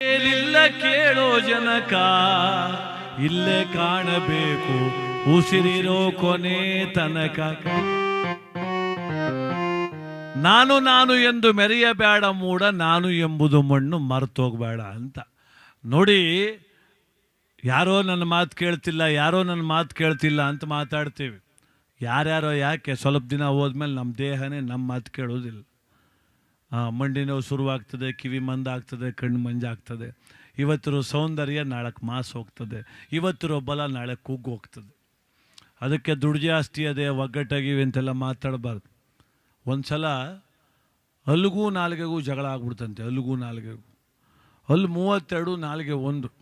ಏನಿಲ್ಲ ಕೇಳೋ ಜನಕ ಇಲ್ಲೇ ಕಾಣಬೇಕು ಉಸಿರಿರೋ ಕೊನೆ ತನಕ. ನಾನು ನಾನು ಎಂದು ಮೆರೆಯಬೇಡ ಮೂಡ, ನಾನು ಎಂಬುದು ಮಣ್ಣು ಮರ್ತೋಗ್ಬೇಡ ಅಂತ. ನೋಡಿ, ಯಾರೋ ನನ್ನ ಮಾತು ಕೇಳ್ತಿಲ್ಲ, ಯಾರೋ ನನ್ನ ಮಾತು ಕೇಳ್ತಿಲ್ಲ ಅಂತ ಮಾತಾಡ್ತೀವಿ. ಯಾರ್ಯಾರೋ ಯಾಕೆ ಸ್ವಲ್ಪ ದಿನ ಹೋದ್ಮೇಲೆ ನಮ್ಮ ದೇಹನೇ ನಮ್ಮ ಮಾತು ಕೇಳೋದಿಲ್ಲ. ಮಂಡಿ ನೋವು ಶುರುವಾಗ್ತದೆ, ಕಿವಿ ಮಂದಾಗ್ತದೆ, ಕಣ್ಣು ಮಂಜಾಗ್ತದೆ. ಇವತ್ತಿರೋ ಸೌಂದರ್ಯ ನಾಳಕ್ಕೆ ಮಾಸ್ ಹೋಗ್ತದೆ, ಇವತ್ತಿರೋ ಬಲ ನಾಳೆ ಕುಗ್ಗು ಹೋಗ್ತದೆ. ಅದಕ್ಕೆ ದುಡ್ಡು ಜಾಸ್ತಿ ಅದೇ ಒಗ್ಗಟ್ಟಾಗಿವೆ ಅಂತೆಲ್ಲ ಮಾತಾಡಬಾರ್ದು. ಒಂದು ಸಲ ಅಲ್ಲಿಗೂ ನಾಲ್ಗೆಗೂ ಜಗಳ ಆಗ್ಬಿಡ್ತಂತೆ. ಅಲ್ಲಿಗೂ ನಾಲ್ಗೆಗೂ ಅಲ್ಲಿ 32, ನಾಲ್ಗೆ 1.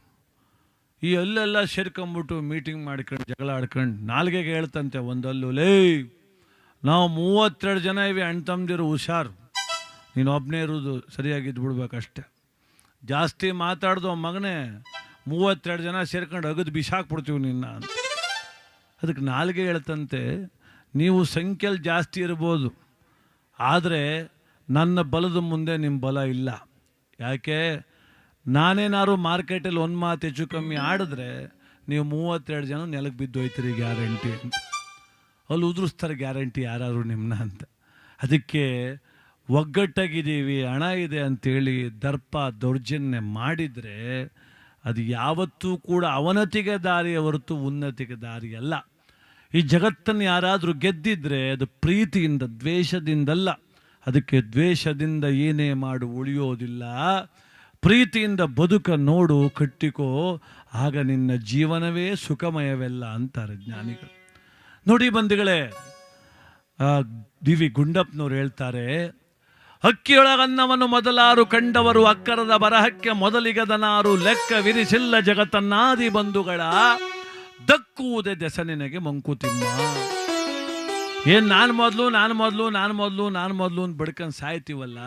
ಈ ಅಲ್ಲೆಲ್ಲ ಸೇರ್ಕೊಂಬಿಟ್ಟು ಮೀಟಿಂಗ್ ಮಾಡ್ಕೊಂಡು ಜಗಳ ಆಡ್ಕೊಂಡು ನಾಲ್ಗೆಗೆ ಹೇಳ್ತಂತೆ ಒಂದಲ್ಲೂ, ಲೇ ನಾವು 32 ಜನ ಇವೆ ಅಣ್ಣ ತಮ್ಮದಿರು, ಹುಷಾರು, ನೀನು ಒಬ್ಬನೇ ಇರೋದು, ಸರಿಯಾಗಿದ್ದು ಬಿಡ್ಬೇಕಷ್ಟೆ. ಜಾಸ್ತಿ ಮಾತಾಡ್ದು ಮಗನೇ, 32 ಜನ ಸೇರ್ಕೊಂಡು ಅಗದು ಬಿಸಾಕ್ಬಿಡ್ತೀವಿ ನಿನ್ನ ಅಂತ. ಅದಕ್ಕೆ ನಾಲ್ಗೆ ಹೇಳ್ತಂತೆ, ನೀವು ಸಂಖ್ಯೆಯಲ್ಲಿ ಜಾಸ್ತಿ ಇರ್ಬೋದು, ಆದರೆ ನನ್ನ ಬಲದ ಮುಂದೆ ನಿಮ್ಮ ಬಲ ಇಲ್ಲ. ಯಾಕೆ? ನಾನೇನಾದ್ರು ಮಾರ್ಕೆಟಲ್ಲಿ ಒಂದು ಮಾತು ಹೆಚ್ಚು ಕಮ್ಮಿ ಆಡಿದ್ರೆ ನೀವು 32 ಜನ ನೆಲಕ್ಕೆ ಬಿದ್ದು ಹೋಯ್ತೀರಿ ಗ್ಯಾರಂಟಿ ಅಂತ. ಅಲ್ಲಿ ಉದುರಿಸ್ತಾರೆ ಗ್ಯಾರಂಟಿ ಯಾರು ನಿಮ್ಮನ್ನ ಅಂತ. ಅದಕ್ಕೆ ಒಗ್ಗಟ್ಟಾಗಿದ್ದೀವಿ, ಹಣ ಇದೆ ಅಂಥೇಳಿ ದರ್ಪ ದೌರ್ಜನ್ಯ ಮಾಡಿದರೆ ಅದು ಯಾವತ್ತೂ ಕೂಡ ಅವನತಿಗೆ ದಾರಿಯ ಹೊರತು ಉನ್ನತಿಗೆ ದಾರಿ ಅಲ್ಲ. ಈ ಜಗತ್ತನ್ನು ಯಾರಾದರೂ ಗೆದ್ದಿದ್ರೆ ಅದು ಪ್ರೀತಿಯಿಂದ, ದ್ವೇಷದಿಂದಲ್ಲ. ಅದಕ್ಕೆ ದ್ವೇಷದಿಂದ ಏನೇ ಮಾಡು ಉಳಿಯೋದಿಲ್ಲ, ಪ್ರೀತಿಯಿಂದ ಬದುಕ ನೋಡು, ಕಟ್ಟಿಕೋ, ಆಗ ನಿನ್ನ ಜೀವನವೇ ಸುಖಮಯವೆಲ್ಲ ಅಂತಾರೆ ಜ್ಞಾನಿಗಳು. ನೋಡಿ ಬಂಧುಗಳೇ, ಡಿ.ವಿ. ಗುಂಡಪ್ಪನವ್ರು ಹೇಳ್ತಾರೆ, ಹಕ್ಕಿಯೊಳಗನ್ನವನ್ನು ಮೊದಲಾರು ಕಂಡವರು ಅಕ್ಕರದ ಬರಹಕ್ಕೆ ಮೊದಲಿಗದನಾರು ಲೆಕ್ಕವಿರಿಸಿಲ್ಲ ಜಗತ್ತನ್ನಾದಿ ಬಂಧುಗಳ ದಕ್ಕುವುದೇ ದೆಸನಿನಗೆ ಮಂಕುತಿಮ್ಮ. ಏನು ನಾನು ಮೊದಲು ಅಂತ ಬಡ್ಕೊಂಡು ಸಾಯ್ತೀವಲ್ಲ.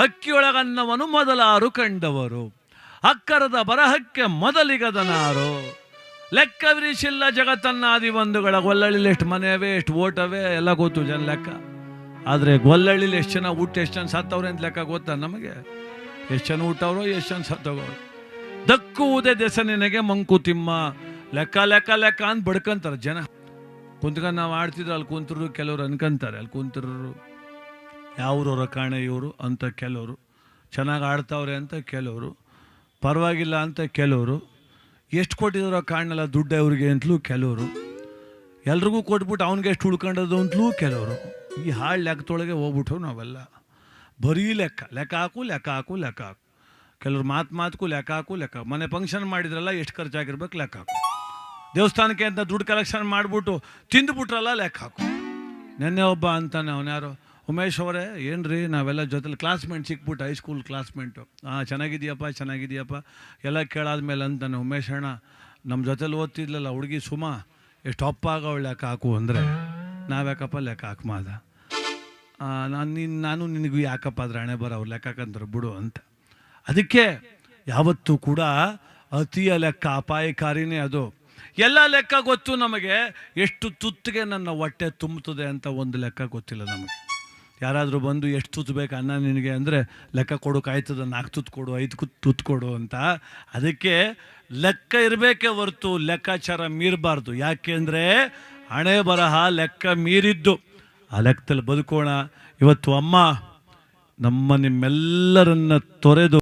ಹಕ್ಕಿಯೊಳಗನ್ನವನು ಮೊದಲಾರು ಕಂಡವರು ಅಕ್ಕರದ ಬರಹಕ್ಕೆ ಮೊದಲಿಗದನಾರು ಲೆಕ್ಕವಿರಿಸಿಲ್ಲ ಜಗತ್ತನ್ನಾದಿ ಬಂಧುಗಳ. ಗೊಲ್ಲಳ್ಳಿಲಿ ಎಷ್ಟು ಮನೆಯವೇ, ಎಷ್ಟು ಓಟವೇ ಎಲ್ಲ ಗೊತ್ತು ಜನ ಲೆಕ್ಕ. ಆದರೆ ಗೊಲ್ಲಳ್ಳಿಲಿ ಎಷ್ಟು ಜನ ಊಟ, ಎಷ್ಟು ಜನ ಸತ್ತವ್ರೆ ಅಂತ ಲೆಕ್ಕ ಗೊತ್ತಾ ನಮಗೆ? ಎಷ್ಟು ಜನ ಊಟವ್ರೋ, ಎಷ್ಟು ಜನ ಸತ್ತೋಗವ್ರು. ದಕ್ಕುವುದೇ ದೆಸನಿನಗೆ ಮಂಕುತಿಮ್ಮ. ಲೆಕ್ಕ ಲೆಕ್ಕ ಲೆಕ್ಕ ಅಂತ ಬಡ್ಕೊಂತಾರೆ ಜನ. ಕುಂತ್ಕೊಂಡು ನಾವು ಆಡ್ತಿದ್ರು, ಅಲ್ಲಿ ಕುಂತರು ಕೆಲವರು ಅನ್ಕೊಂತಾರೆ, ಅಲ್ಲಿ ಕುಂತರು ಯಾವ್ರವ್ರ ಕಾಣೆ ಇವರು ಅಂತ ಕೆಲವರು, ಚೆನ್ನಾಗಿ ಆಡ್ತಾವ್ರೆ ಅಂತ ಕೆಲವರು, ಪರವಾಗಿಲ್ಲ ಅಂತ ಕೆಲವರು, ಎಷ್ಟು ಕೊಟ್ಟಿದ್ದಾರೋ ಕಾಣಲ್ಲ ದುಡ್ಡು ಅವ್ರಿಗೆ ಅಂತಲೂ ಕೆಲವರು, ಎಲ್ರಿಗೂ ಕೊಟ್ಬಿಟ್ಟು ಅವ್ನಿಗೆ ಎಷ್ಟು ಉಳ್ಕೊಂಡದು ಅಂತಲೂ ಕೆಲವರು. ಈ ಹಾಳು ಲೆಕ್ಕದೊಳಗೆ ಹೋಗ್ಬಿಟ್ಟು ನಾವೆಲ್ಲ ಬರೀ ಲೆಕ್ಕ ಲೆಕ್ಕ ಹಾಕು ಲೆಕ್ಕ ಹಾಕು ಲೆಕ್ಕ ಹಾಕು. ಕೆಲವ್ರು ಮಾತುಗೂ ಲೆಕ್ಕ ಹಾಕು ಲೆಕ್ಕ. ಮನೆ ಫಂಕ್ಷನ್ ಮಾಡಿದ್ರಲ್ಲ, ಎಷ್ಟು ಖರ್ಚಾಗಿರ್ಬೇಕು ಲೆಕ್ಕ ಹಾಕು. ದೇವಸ್ಥಾನಕ್ಕೆ ಅಂತ ದುಡ್ಡು ಕಲೆಕ್ಷನ್ ಮಾಡಿಬಿಟ್ಟು ತಿಂದುಬಿಟ್ರಲ್ಲ ಲೆಕ್ಕ ಹಾಕು. ನೆನ್ನೆ ಒಬ್ಬ ಅಂತಾನೆ, ಅವನ್ಯಾರೋ, ಉಮೇಶ್ ಅವರೇ ಏನ್ರಿ ನಾವೆಲ್ಲ ಜೊತೆಲಿ ಕ್ಲಾಸ್ಮೇಟ್ ಸಿಕ್ಬಿಟ್ಟು, ಹೈಸ್ಕೂಲ್ ಕ್ಲಾಸ್ಮೇಟು, ಚೆನ್ನಾಗಿದೆಯಪ್ಪ ಎಲ್ಲ ಕೇಳಾದ್ಮೇಲೆ ಅಂತಾನೆ, ಉಮೇಶ್ ಅಣ್ಣ ನಮ್ಮ ಜೊತೆಲಿ ಓದ್ತಿದ್ಲಲ್ಲ ಹುಡುಗಿ ಸುಮಾ ಎಷ್ಟು ಅಪ್ಪಾಗವಳು ಲೆಕ್ಕ ಹಾಕು ಅಂದರೆ, ನಾವ್ಯಾಕಪ್ಪ ಲೆಕ್ಕ ಹಾಕಮಾದ, ನಾನು ನಿನಗೂ ಯಾಕಪ್ಪ ಅದ್ರ ಹಣೆ ಬರ ಅವ್ರು ಲೆಕ್ಕ ಹಾಕಂತಾರೆ ಬಿಡು ಅಂತ. ಅದಕ್ಕೆ ಯಾವತ್ತೂ ಕೂಡ ಅತಿಯ ಲೆಕ್ಕ ಅಪಾಯಕಾರಿನೇ. ಅದು ಎಲ್ಲ ಲೆಕ್ಕ ಗೊತ್ತು ನಮಗೆ, ಎಷ್ಟು ತುತ್ತಿಗೆ ನನ್ನ ಹೊಟ್ಟೆ ತುಂಬುತ್ತದೆ ಅಂತ ಒಂದು ಲೆಕ್ಕ ಗೊತ್ತಿಲ್ಲ ನಮಗೆ. ಯಾರಾದರೂ ಬಂದು ಎಷ್ಟು ತುತ್ತು ಬೇಕು ಅನ್ನ ನಿನಗೆ ಅಂದರೆ ಲೆಕ್ಕ ಕೊಡೋಕ್ಕಾಯ್ತದ, 4 ತುತ್ತು ಕೊಡು, 5 ತುತ್ತು ಕೊಡು ಅಂತ. ಅದಕ್ಕೆ ಲೆಕ್ಕ ಇರಬೇಕೇ ಹೊರತು ಲೆಕ್ಕಾಚಾರ ಮೀರಬಾರ್ದು. ಯಾಕೆ ಅಂದರೆ ಹಣೆ ಬರಹ ಲೆಕ್ಕ ಮೀರಿದ್ದು. ಆ ಲೆಕ್ಕದಲ್ಲಿ ಬದುಕೋಣ. ಇವತ್ತು ಅಮ್ಮ ನಿಮ್ಮೆಲ್ಲರನ್ನ ತೊರೆದು